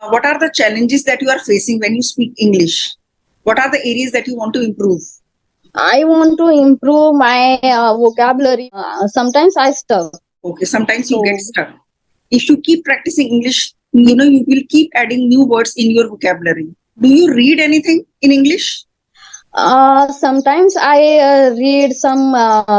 What are the challenges that you are facing when you speak English? What are the areas that you want to improve? I want to improve my vocabulary. Sometimes I stuck. Okay, sometimes you So get stuck. If you keep practicing English, you will keep adding new words in your vocabulary. Do you read anything in English? sometimes I read some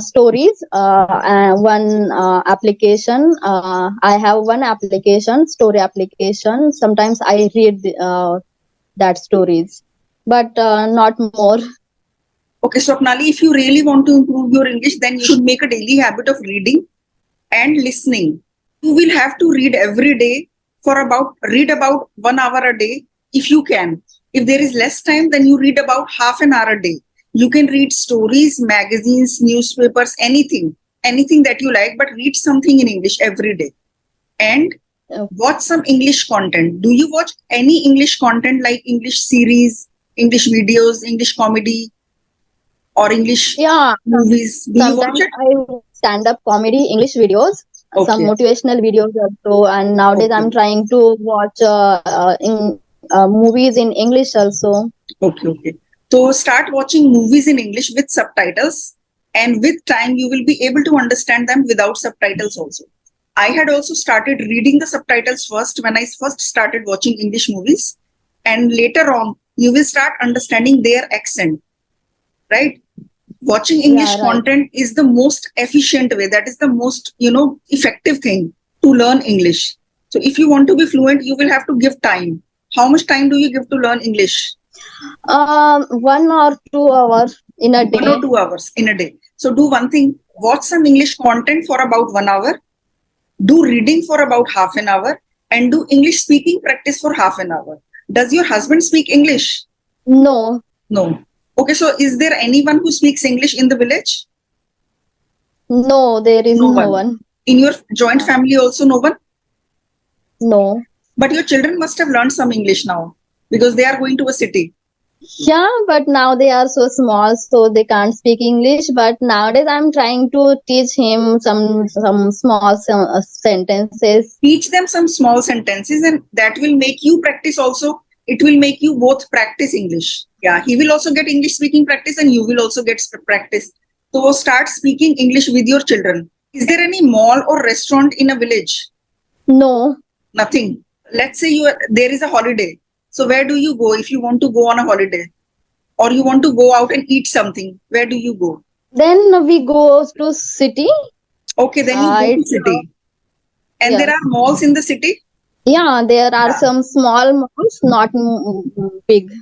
stories. One application. I have one application, story application. Sometimes I read that stories, but not more. Okay, Swapnali, if you really want to improve your English, then you should make a daily habit of reading and listening. You will have to read every day read about 1 hour a day if you can. If there is less time, then you read about half an hour a day. You can read stories, magazines, newspapers, anything that you like, but read something in English every day. And watch some English content. Do you watch any English content like English series, English videos, English comedy, or English movies? Do you watch Sometimes it? I stand up comedy English videos, some Okay. motivational videos also, and nowadays I'm trying to watch movies in English also. Okay. So start watching movies in English with subtitles, and with time you will be able to understand them without subtitles also. I had also started reading the subtitles first when I first started watching English movies, and later on you will start understanding their accent, right? Watching English content is the most efficient way. That is the most, effective thing to learn English. So if you want to be fluent, you will have to give time. How much time do you give to learn English? 1 or 2 hours in a day. 1 or 2 hours in a day. So do one thing, watch some English content for about 1 hour, do reading for about half an hour, and do English speaking practice for half an hour. Does your husband speak English? No. No. Okay, so is there anyone who speaks English in the village? No, there is no one. In your joint family also no one? No. But your children must have learned some English now because they are going to a city. Yeah, but now they are so small, so they can't speak English. But nowadays, I'm trying to teach him some small sentences. Teach them some small sentences, and that will make you practice also. It will make you both practice English. Yeah, he will also get English speaking practice, and you will also get practice. So start speaking English with your children. Is there any mall or restaurant in a village? No. Nothing. Let's say there is a holiday. So where do you go if you want to go on a holiday? Or you want to go out and eat something? Where do you go? Then we go to city. Okay, then you go to city. And there are malls in the city? Yeah, there are some small malls, not big.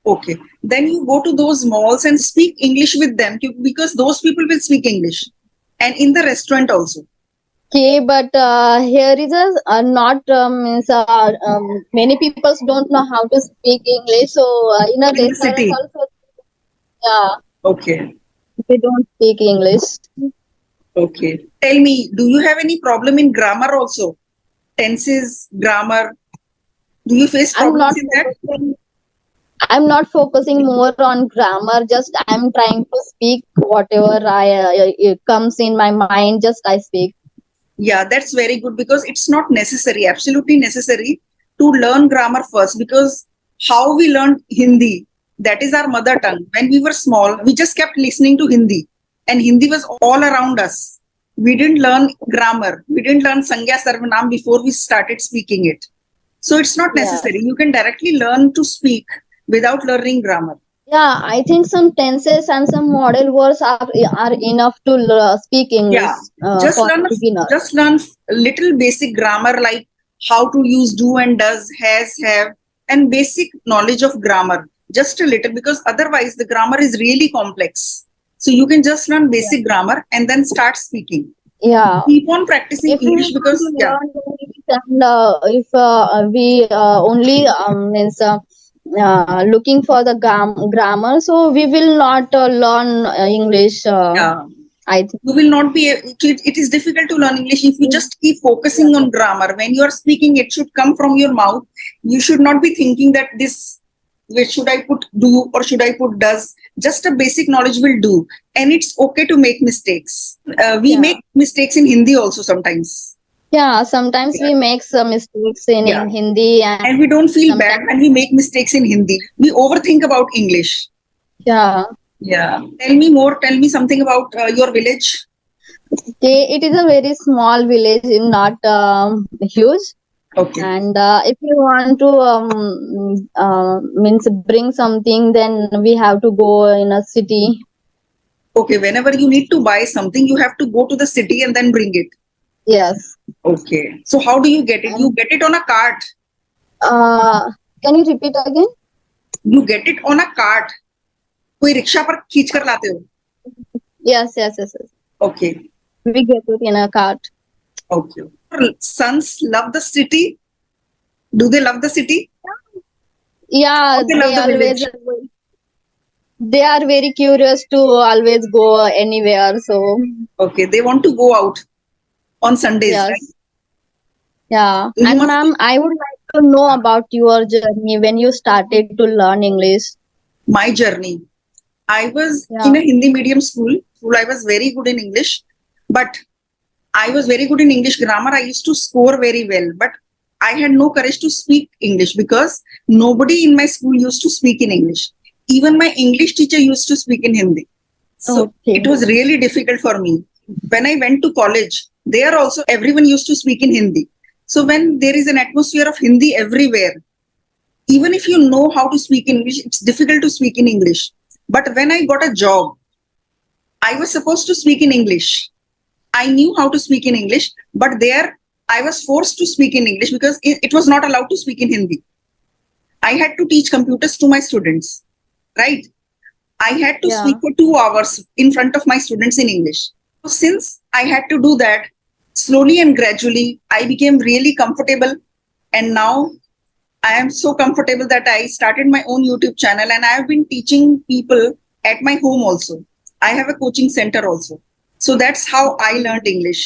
Okay. Then you go to those malls and speak English with them because those people will speak English. And in the restaurant also. Okay, but here is not many people don't know how to speak English. So in a restaurant also, yeah. Okay. They don't speak English. Okay. Tell me, do you have any problem in grammar also? Tenses, grammar. Do you face problems in that? I'm not focusing more on grammar. Just I'm trying to speak whatever it comes in my mind. Just I speak. Yeah, that's very good because it's not necessary, absolutely necessary to learn grammar first, because how we learned Hindi, that is our mother tongue. When we were small, we just kept listening to Hindi and Hindi was all around us. We didn't learn grammar. We didn't learn Sangya Sarvanam before we started speaking it. So it's not necessary. You can directly learn to speak without learning grammar. Yeah, I think some tenses and some model words are enough to speak English. Yeah, just learn little basic grammar like how to use do and does, has, have, and basic knowledge of grammar. Just a little, because otherwise the grammar is really complex. So you can just learn basic grammar and then start speaking. Yeah. Keep on practicing English because if we only means looking for the grammar, so we will not learn English. I think you will not be. It is difficult to learn English if you just keep focusing on grammar. When you are speaking, it should come from your mouth. You should not be thinking that where should I put do or should I put does. Just a basic knowledge will do, and it's okay to make mistakes. We make mistakes in Hindi also sometimes. Yeah, sometimes we make some mistakes in Yeah. Hindi, and And we don't feel bad sometimes, when we make mistakes in Hindi. We overthink about English. yeah, Yeah. Tell me more. Tell me something about your village. it is a very small village, not huge. Okay. And if you want to means bring something, then we have to go in a city. Okay. Whenever you need to buy something, you have to go to the city and then bring it. Yes. Okay. So how do you get it? You And, get it on a cart. can you repeat again? You get it on a cart. कोई rickshaw पर खींच कर लाते हो. Yes, yes, yes, yes. Okay. We get it in a cart. Okay. Your sons love the city. Do they love the city? Yeah, Or they love the village? they are very curious to always go anywhere. So Okay. They want to go out on Sundays, yes, right? yeah. So you And must. ma'am, I would like to know about your journey when you started to learn English. My journey. I was Yeah. in a Hindi medium school. I was very good in English, but I was very good in English grammar. I used to score very well, but I had no courage to speak English because nobody in my school used to speak in English. Even my English teacher used to speak in Hindi. So Okay. it was really difficult for me. When I went to college, there also everyone used to speak in Hindi. So when there is an atmosphere of Hindi everywhere, even if you know how to speak English, it's difficult to speak in English. But when I got a job, I was supposed to speak in English. I knew how to speak in English, but there I was forced to speak in English because it was not allowed to speak in Hindi. I had to teach computers to my students, right? I had to Yeah. speak for 2 hours in front of my students in English. So since I had to do that, slowly and gradually, I became really comfortable. And now I am so comfortable that I started my own YouTube channel and I have been teaching people at my home also. I have a coaching center also. So that's how I learned English.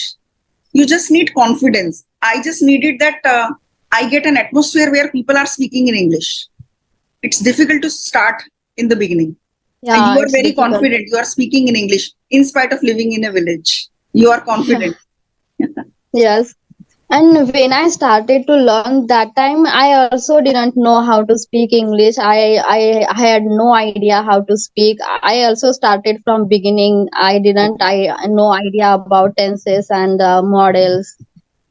You just need confidence. I just needed that I get an atmosphere where people are speaking in English. It's difficult to start in the beginning. And Yeah, you are it's very difficult. confident. You are speaking in English in spite of living in a village. You are confident. Yes. And when I started to learn that time, I also didn't know how to speak English. I had no idea how to speak. I also started from beginning. I no idea about tenses and models.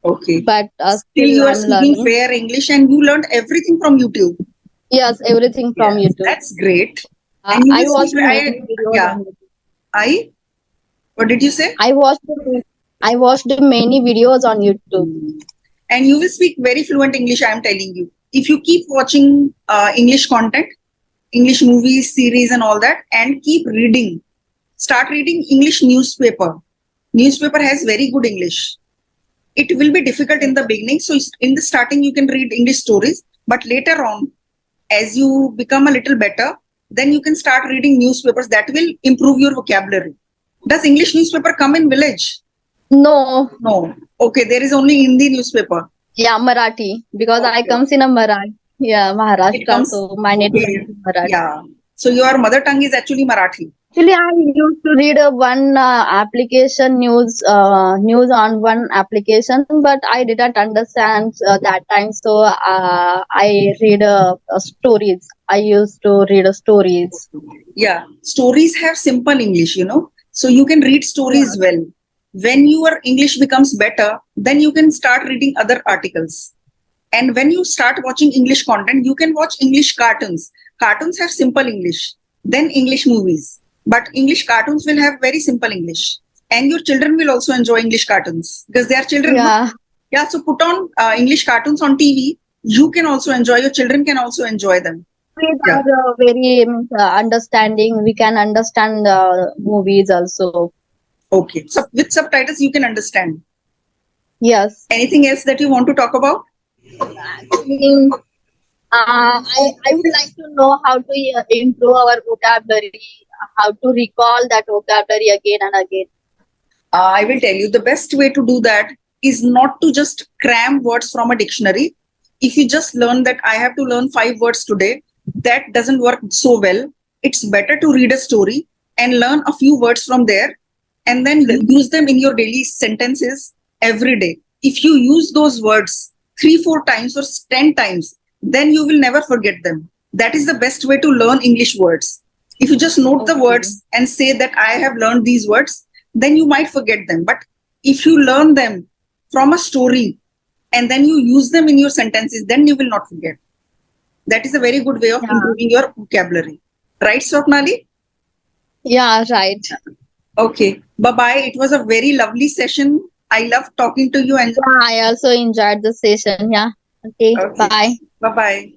Okay. But Still, you still are I'm speaking learning. fair English and you learned everything from YouTube. Yes, everything from Yes, YouTube. that's great. And you I will speak. watched many videos Yeah. on YouTube. What did you say? I watched many videos on YouTube. And you will speak very fluent English, I am telling you. If you keep watching English content, English movies, series, and all that, and keep reading, start reading English newspaper. Newspaper has very good English. It will be difficult in the beginning. So in the starting, you can read English stories, but later on, as you become a little better, then you can start reading newspapers that will improve your vocabulary. Does English newspaper come in village? No, No. Okay, there is only Hindi newspaper. yeah, Marathi, because I Okay. comes in a Marathi. Yeah, It Maharashtra, comes. so my native Okay. language is Marathi. Yeah. So your mother tongue is actually Marathi. Actually, I used to read one application news on one application, but I didn't understand that time. So I read stories. I used to read stories. Yeah. Stories have simple English, you know. So you can read stories well. When your English becomes better, then you can start reading other articles. And when you start watching English content, you can watch English cartoons. Cartoons have simple English, then English movies. But English cartoons will have very simple English. And your children will also enjoy English cartoons because they are children. No? Yeah, Yeah, so put on English cartoons on TV. You can also enjoy, your children can also enjoy them. we Yeah. are very understanding. We can understand movies also. Okay. So with subtitles, you can understand. Yes. Anything else that you want to talk about? Actually, I would like to know how to improve our vocabulary, how to recall that vocabulary again and again. I will tell you the best way to do that is not to just cram words from a dictionary. If you just learn that I have to learn 5 words today, that doesn't work so well. It's better to read a story and learn a few words from there and then use them in your daily sentences every day. if you use those words 3-4 times or 10 times, then you will never forget them. That is the best way to learn English words. If you just note the Okay. words and say that I have learned these words, then you might forget them. But if you learn them from a story and then you use them in your sentences, then you will not forget. That is a very good way of Yeah. improving your vocabulary. Right, Swapnali? Yeah, right. Okay. Bye-bye. It was a very lovely session. I love talking to you and Yeah, I also enjoyed the session. Yeah. Okay. okay. Bye. Bye-bye.